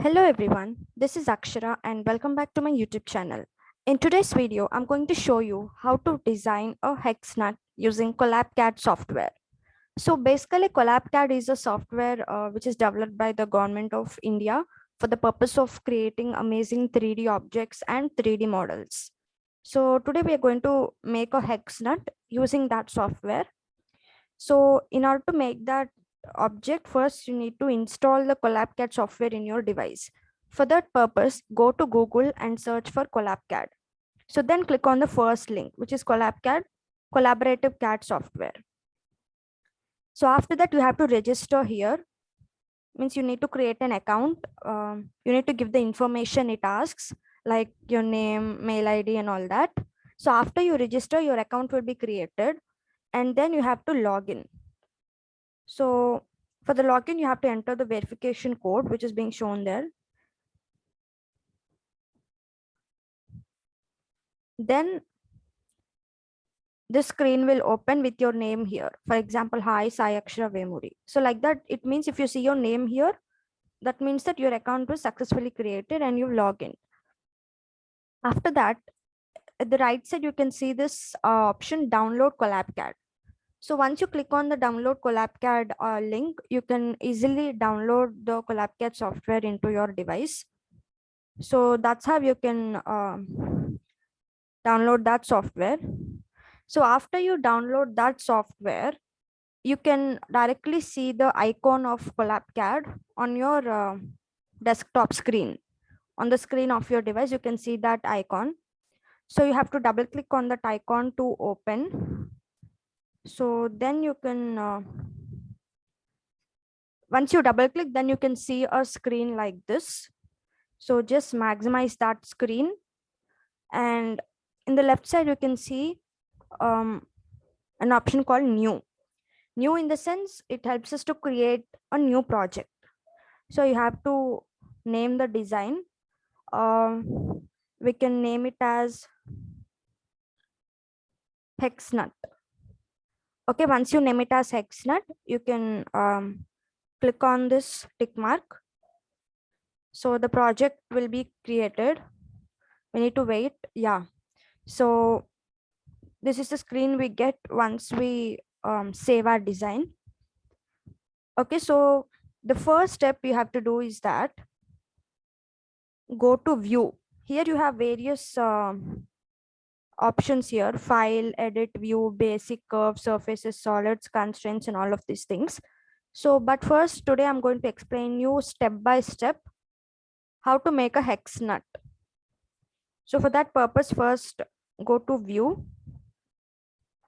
Hello everyone, this is Akshara and welcome back to my YouTube channel. In today's video, I'm going to show you how to design a hex nut using CollabCAD software. So basically CollabCAD is a software which is developed by the government of India for the purpose of creating amazing 3D objects and 3D models. So today we are going to make a hex nut using that software. So in order to make that object, first you need to install the CollabCAD software in your device. For that purpose, go to Google and search for CollabCAD. So then click on the first link, which is CollabCAD, Collaborative CAD software. So after that, you have to register here. Means you need to create an account. You need to give the information it asks, like your name, mail ID, and all that. So after you register, your account will be created, and then you have to log in. So for the login, you have to enter the verification code, which is being shown there. Then this screen will open with your name here. For example, hi, Sai Akshara Vemuri. So like that, it means if you see your name here, that means that your account was successfully created and you log in. After that, at the right side, you can see this option, download CollabCAD. So once you click on the download CollabCAD link, you can easily download the CollabCAD software into your device. So that's how you can download that software. So after you download that software, you can directly see the icon of CollabCAD on your desktop screen. On the screen of your device, you can see that icon. So you have to double click on that icon to open. So then you can, once you double click, then you can see a screen like this. So just maximize that screen. And in the left side, you can see an option called new. New in the sense, it helps us to create a new project. So you have to name the design. We can name it as hex nut. Okay, once you name it as hex nut, you can click on this tick mark. So the project will be created. We need to wait. Yeah. So this is the screen we get once we save our design. Okay, so the first step you have to do is that go to view. Here you have various options here: file, edit, view, basic, curve, surfaces, solids, constraints, and all of these things. So but first, today I'm going to explain you step by step how to make a hex nut. So for that purpose, first go to view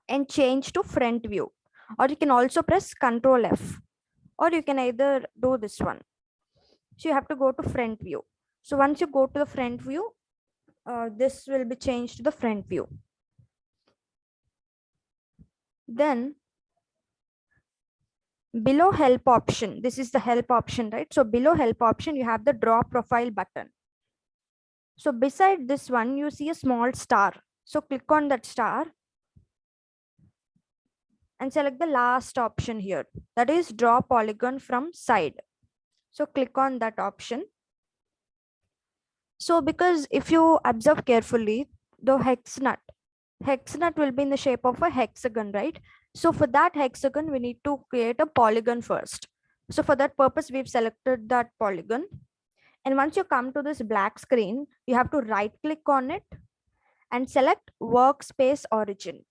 and change to front view, or you can also press Ctrl F, or you can either do this one. So you have to go to front view. So once you go to the front view, this will be changed to the front view. Then below help option, this is the help option, right? So below help option, you have the draw profile button. So beside this one, you see a small star. So click on that star and select the last option here, that is draw polygon from side. So click on that option. So because if you observe carefully, the hex nut will be in the shape of a hexagon, right? So for that hexagon, we need to create a polygon first. So for that purpose, we've selected that polygon. And once you come to this black screen, you have to right click on it and select workspace origin.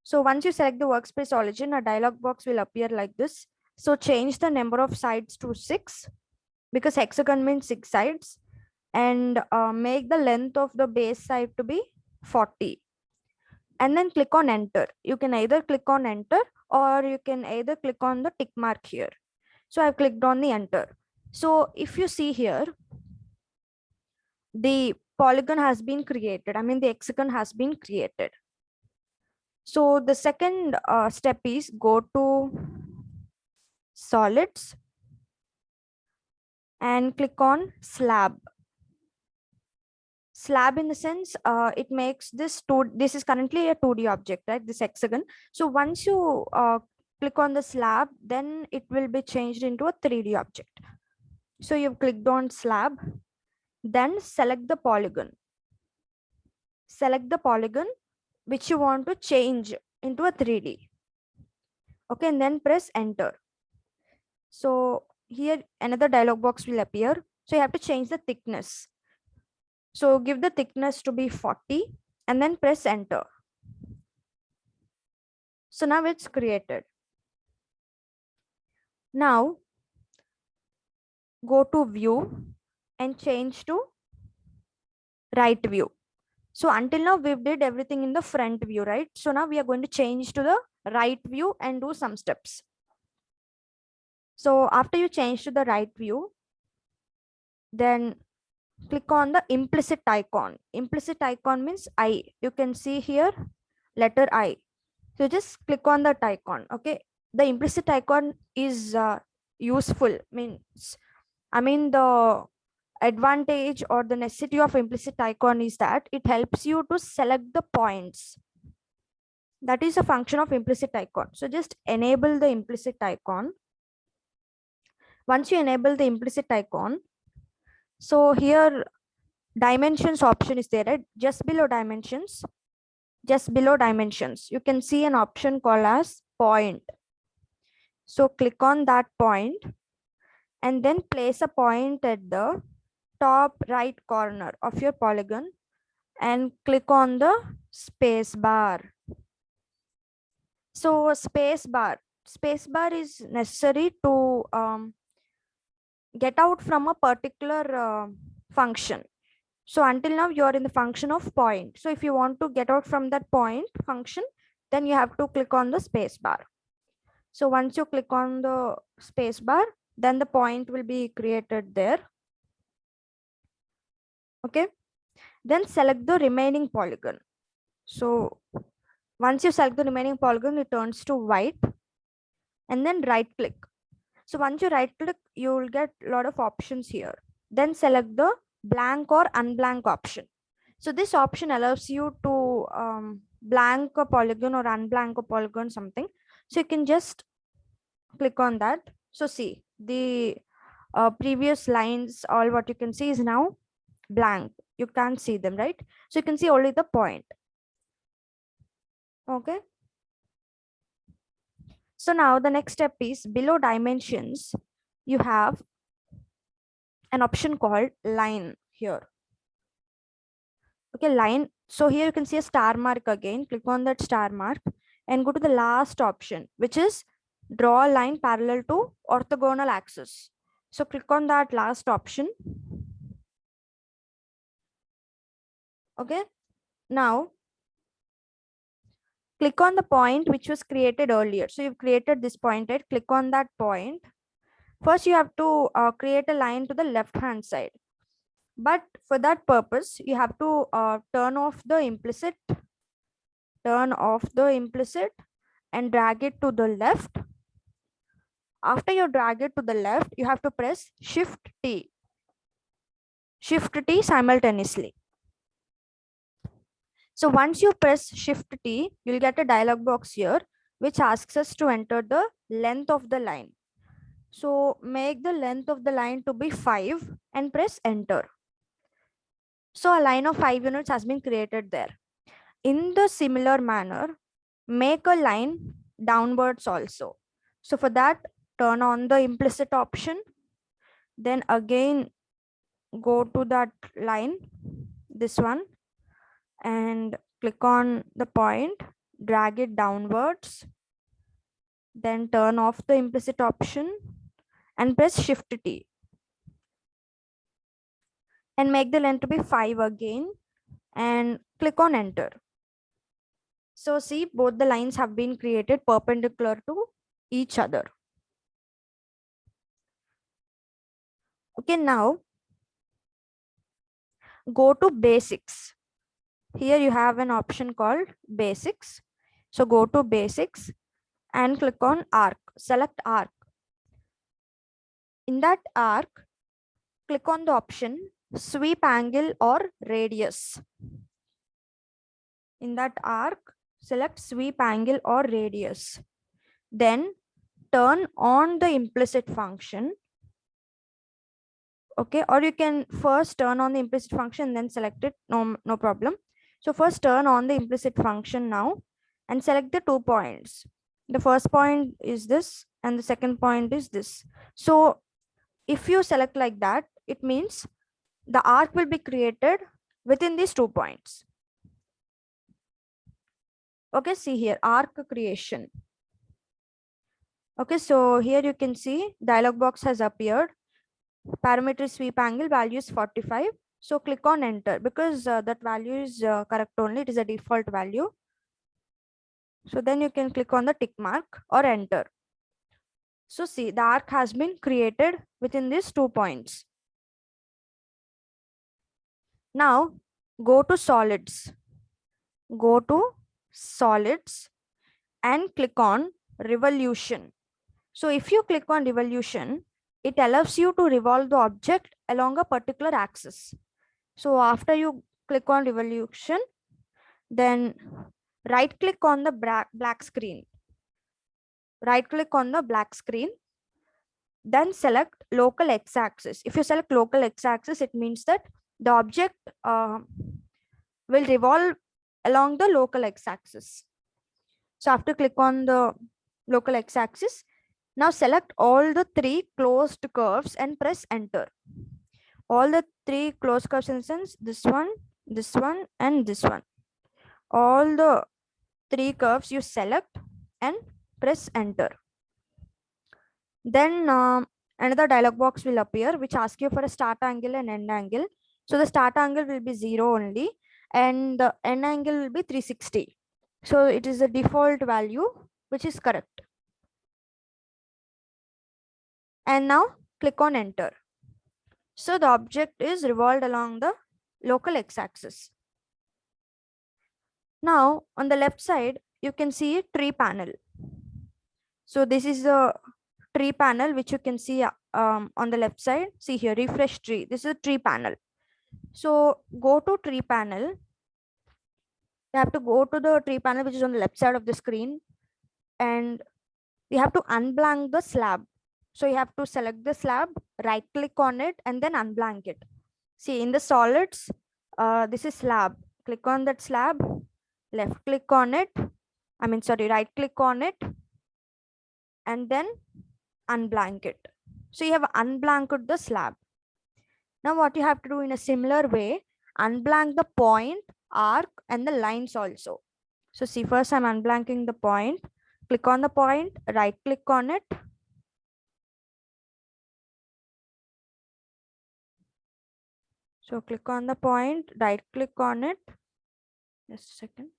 So once you select the workspace origin, a dialog box will appear like this. So change the number of sides to 6, because hexagon means 6 sides, and make the length of the base side to be 40. And then click on enter. You can either click on enter, or you can either click on the tick mark here. So I've clicked on the enter. So if you see here, the polygon has been created. I mean, the hexagon has been created. So the second step is go to solids and click on slab. Slab in the sense, it makes this this is currently a 2D object, right? This hexagon. So once you click on the slab, then it will be changed into a 3D object. So you've clicked on slab, then select the polygon. Select the polygon which you want to change into a 3D. Okay, and then press enter. So here another dialog box will appear. So you have to change the thickness. So give the thickness to be 40 and then press enter. So now it's created. Now go to view and change to right view. So until now we did everything in the front view, right? So now we are going to change to the right view and do some steps. So after you change to the right view, then click on the implicit icon. Implicit icon means I. You can see here letter I. So just click on that icon. Okay. The implicit icon is useful. The advantage or the necessity of implicit icon is that it helps you to select the points. That is a function of implicit icon. So just enable the implicit icon. Once you enable the implicit icon, so here dimensions option is there, right? Just below dimensions, you can see an option called as point. So click on that point and then place a point at the top right corner of your polygon and click on the space bar. So space bar is necessary to get out from a particular function. So until now you're in the function of point. So if you want to get out from that point function, then you have to click on the space bar. So once you click on the space bar, then the point will be created there. Okay. Then select the remaining polygon. So once you select the remaining polygon, it turns to white, and then right click. So once you right click, you will get a lot of options here. Then select the blank or unblank option. So this option allows you to blank a polygon or unblank a polygon something. So you can just click on that. So see the previous lines, all what you can see is now blank. You can't see them, right? So you can see only the point. Okay. So now the next step is below dimensions, you have an option called line here. Okay, line. So here you can see a star mark again. Click on that star mark and go to the last option, which is draw a line parallel to orthogonal axis. So click on that last option. Okay. Now click on the point which was created earlier. So you've created this point, right? Click on that point. First, you have to create a line to the left hand side. But for that purpose, you have to turn off the implicit and drag it to the left. After you drag it to the left, you have to press Shift T simultaneously. So once you press Shift T, you'll get a dialog box here which asks us to enter the length of the line. So make the length of the line to be 5 and press enter. So a line of 5 units has been created there. In the similar manner, make a line downwards also. So for that, turn on the implicit option, then again go to that line, this one, and click on the point, drag it downwards, then turn off the implicit option and press Shift T and make the length to be 5 again and click on enter. So see, both the lines have been created perpendicular to each other. Okay, now go to basics. Here you have an option called basics. So go to basics and click on arc, select arc. In that arc, click on the option sweep angle or radius. In that arc, select sweep angle or radius. Then turn on the implicit function Okay, or you can first turn on the implicit function, then select it, no problem. So first turn on the implicit function now and select the 2 points. The first point is this and the second point is this. So if you select like that, it means the arc will be created within these 2 points. Okay, see here, arc creation. Okay, so here you can see dialog box has appeared. Parameter sweep angle value is 45. So click on enter because that value is correct only. It is a default value. So then you can click on the tick mark or enter. So see, the arc has been created within these 2 points. Now go to solids. Go to solids and click on revolution. So if you click on revolution, it allows you to revolve the object along a particular axis. So after you click on revolution, then right click on the black screen. Right click on the black screen, then select local x-axis. If you select local x-axis, it means that the object will revolve along the local x-axis. So after click on the local x-axis, now select all the 3 closed curves and press enter. All the 3 closed curves in the sense this one, and this one. All the 3 curves you select and press enter. Then another dialog box will appear which asks you for a start angle and end angle. So the start angle will be 0 only and the end angle will be 360. So it is the default value which is correct. And now click on enter. So the object is revolved along the local x-axis. Now on the left side, you can see a tree panel. So this is the tree panel which you can see on the left side. See here, refresh tree. This is a tree panel. So go to tree panel. You have to go to the tree panel which is on the left side of the screen and you have to unblank the slab. So you have to select the slab, right click on it and then unblank it. See in the solids, this is slab. Click on that slab, left click on it. Right click on it and then unblank it. So you have unblanked the slab. Now what you have to do in a similar way, unblank the point, arc and the lines also. So see, first I'm unblanking the point. Click on the point, right click on it. So click on the point, right click on it. Just a second.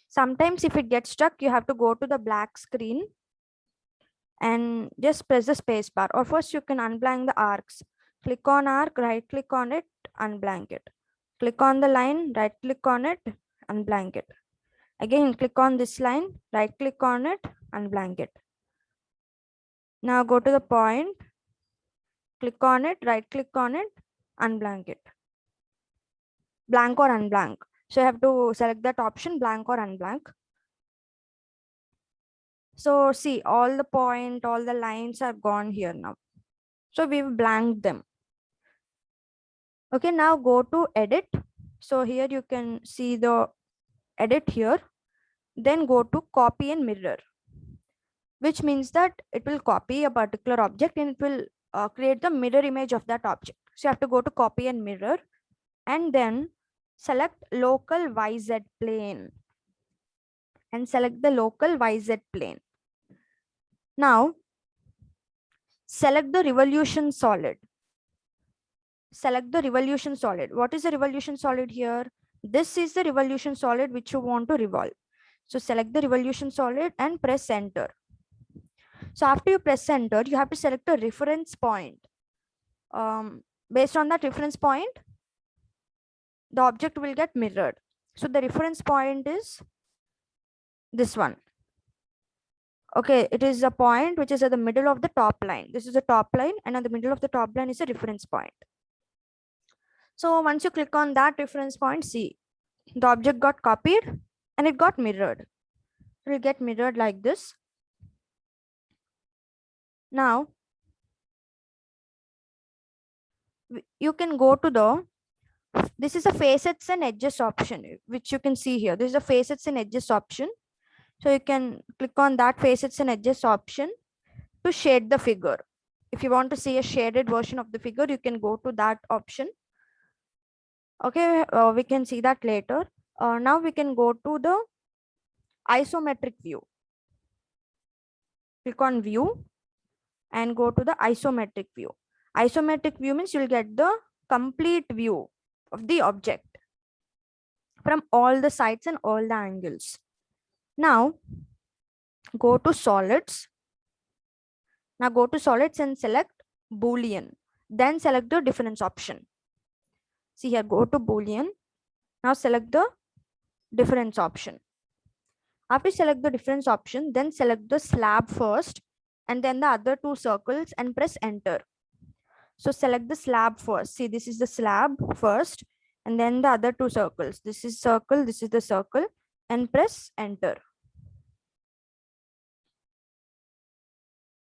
Sometimes if it gets stuck, you have to go to the black screen and just press the space bar. Or first you can unblank the arcs. Click on arc, right click on it, unblank it. Click on the line, right click on it, unblank it. Again, click on this line, right click on it, unblank it. Now go to the point, click on it, right click on it, unblank it. Blank or unblank. So you have to select that option, blank or unblank. So see, all the point, all the lines are gone here now. So we've blanked them. Okay, now go to edit. So here you can see the edit here. Then go to copy and mirror, which means that it will copy a particular object and it will create the mirror image of that object. So you have to go to copy and mirror and then select local YZ plane and select the local YZ plane. Now select the revolution solid. Select the revolution solid. What is the revolution solid here? This is the revolution solid which you want to revolve. So select the revolution solid and press enter. So after you press enter, you have to select a reference point. Based on that reference point, the object will get mirrored. So the reference point is this one. Okay, it is a point which is at the middle of the top line. This is the top line and at the middle of the top line is a reference point. So once you click on that reference point, see, the object got copied and it got mirrored. It will get mirrored like this. Now you can go to this is a facets and edges option, which you can see here. This is a facets and edges option. So you can click on that facets and edges option to shade the figure. If you want to see a shaded version of the figure, you can go to that option. Okay, we can see that later. Now we can go to the isometric view. Click on view and go to the isometric view. Isometric view means you'll get the complete view of the object from all the sides and all the angles. Now go to solids. Now go to solids and select Boolean. Then select the difference option. See here, go to Boolean. Now select the difference option. After select the difference option, then select the slab first and then the other two circles and press enter. So select the slab first. See, this is the slab first and then the other two circles. This is circle, this is the circle, and press enter.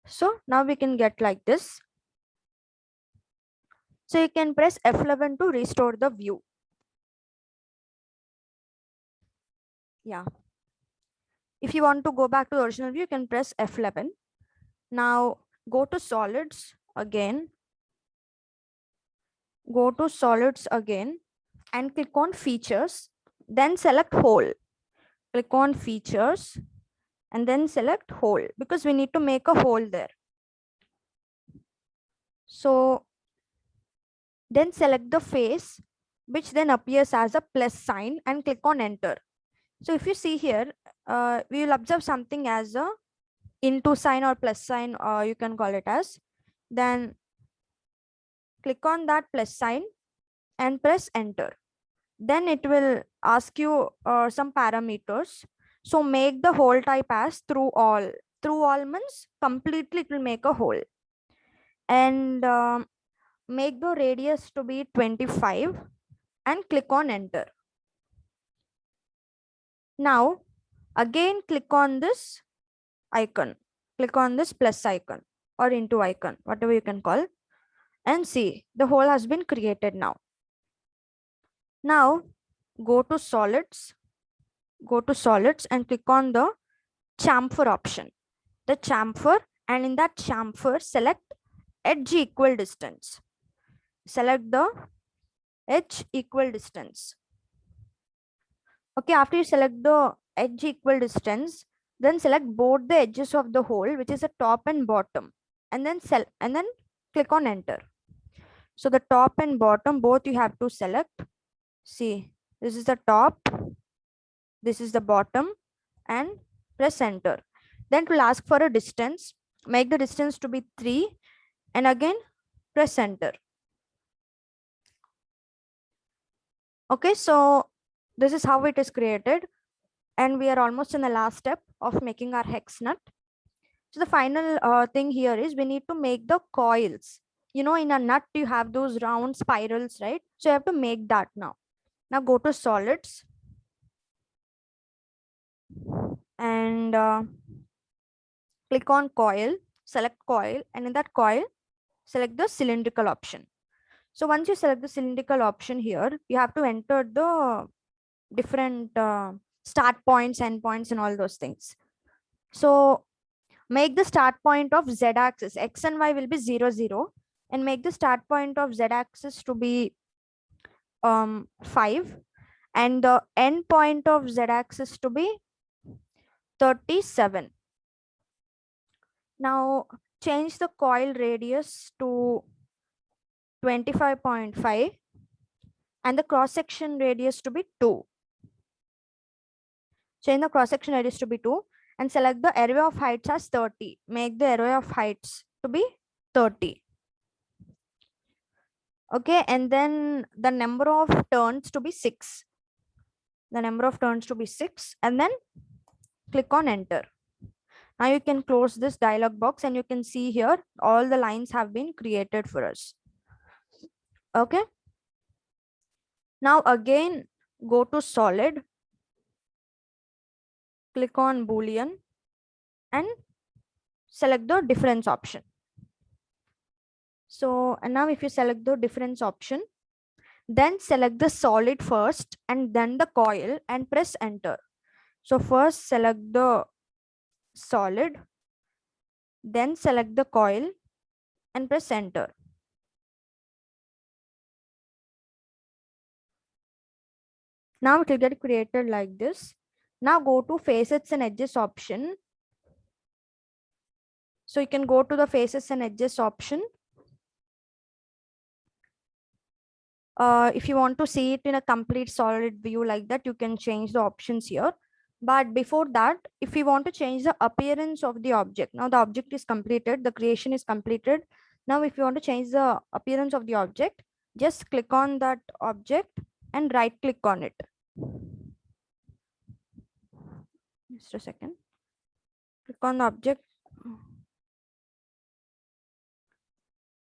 So now we can get like this. So you can press F11 to restore the view. Yeah. If you want to go back to the original view, you can press F11. Now go to solids again. Go to solids again and click on features. Then select whole. Click on features and then select whole because we need to make a hole there. So then select the face, which then appears as a plus sign, and click on enter. So if you see here, we will observe something as a into sign or plus sign, or you can call it as. Then click on that plus sign and press enter. Then it will ask you some parameters. So make the hole type as through all. Through all means completely it will make a hole. And make the radius to be 25 and click on enter. Now again click on this icon. Click on this plus icon or into icon, whatever you can call, and see the hole has been created now. Now go to solids. Go to solids and click on the chamfer option. The chamfer, and in that chamfer select edge equal distance. Select the edge equal distance. Okay, after you select the edge equal distance, then select both the edges of the hole, which is the top and bottom, and then click on enter. So the top and bottom both you have to select. See, this is the top, this is the bottom, and press enter. Then it will ask for a distance. Make the distance to be 3 and again press enter. Okay, so this is how it is created, and we are almost in the last step of making our hex nut. So the final thing here is we need to make the coils. You know, in a nut you have those round spirals, right? So you have to make that now. Now go to solids and click on coil, select coil, and in that coil select the cylindrical option. So once you select the cylindrical option here, you have to enter the different start points, end points, and all those things. So make the start point of z axis, x and y will be 0 0, and make the start point of z axis to be 5 and the end point of z axis to be 37. Now change the coil radius to 25.5 and the cross section radius to be 2. Change the cross section radius to be 2 and select the array of heights as 30. Make the array of heights to be 30. Okay, and then the number of turns to be 6. The number of turns to be 6 and then click on enter. Now you can close this dialog box and you can see here all the lines have been created for us. Okay. Now again go to solid, click on Boolean and select the difference option. So and now if you select the difference option, then select the solid first and then the coil and press enter. So first select the solid, then select the coil and press enter. Now it will get created like this. Now go to faces and edges option. So you can go to the faces and edges option. If you want to see it in a complete solid view like that, you can change the options here. But before that, if you want to change the appearance of the object, now the object is completed, the creation is completed. Now, if you want to change the appearance of the object, just click on that object and right click on it. Just a second. Click on the object.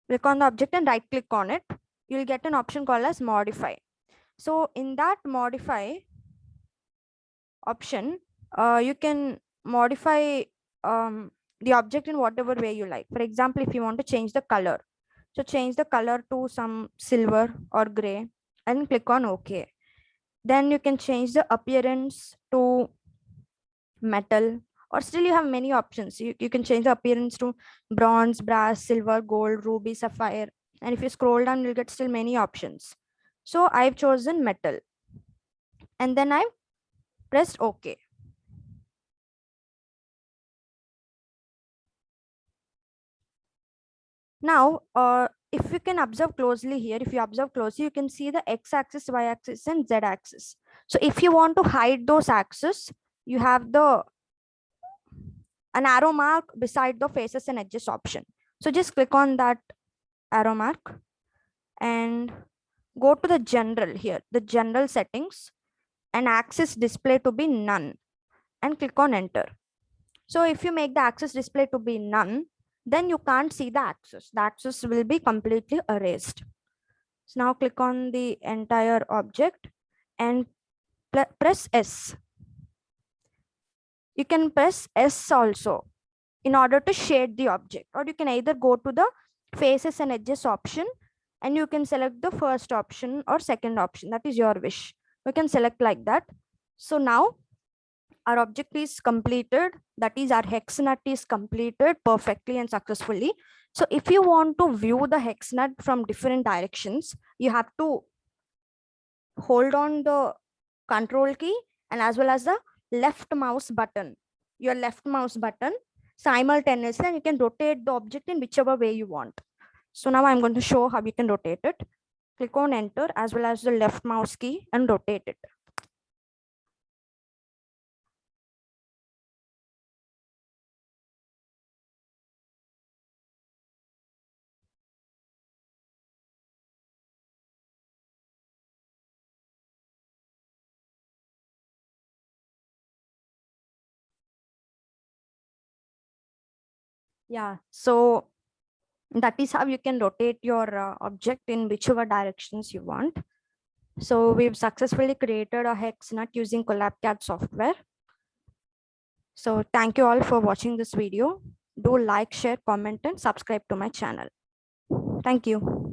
Click on the object and right click on it. You'll get an option called as modify. So in that modify option, you can modify the object in whatever way you like. For example, if you want to change the color, so change the color to some silver or gray and click on OK. Then you can change the appearance to metal, or still you have many options. You can change the appearance to bronze, brass, silver, gold, ruby, sapphire. And if you scroll down, you'll get still many options. So I've chosen metal and then I've pressed OK. Now, if you can observe closely here, if you observe closely, you can see the x-axis, y-axis, and z-axis. So if you want to hide those axes, you have an arrow mark beside the faces and edges option. So just click on that arrow mark and go to the general here, the general settings, and axis display to be none, and click on enter. So if you make the axis display to be none, then you can't see the axis. The axis will be completely erased. So now click on the entire object and press S. You can press S also in order to shade the object, or you can either go to the faces and edges option and you can select the first option or second option. That is your wish. You can select like that. So now our object is completed. That is, our hex nut is completed perfectly and successfully. So if you want to view the hex nut from different directions, you have to hold on the control key and as well as the left mouse button, your left mouse button simultaneously, and you can rotate the object in whichever way you want. So now I'm going to show how you can rotate it. Click on enter as well as the left mouse key and rotate it. Yeah, so that is how you can rotate your object in whichever directions you want. So we've successfully created a hex nut using CollabCAD software. So thank you all for watching this video. Do like, share, comment, and subscribe to my channel. Thank you.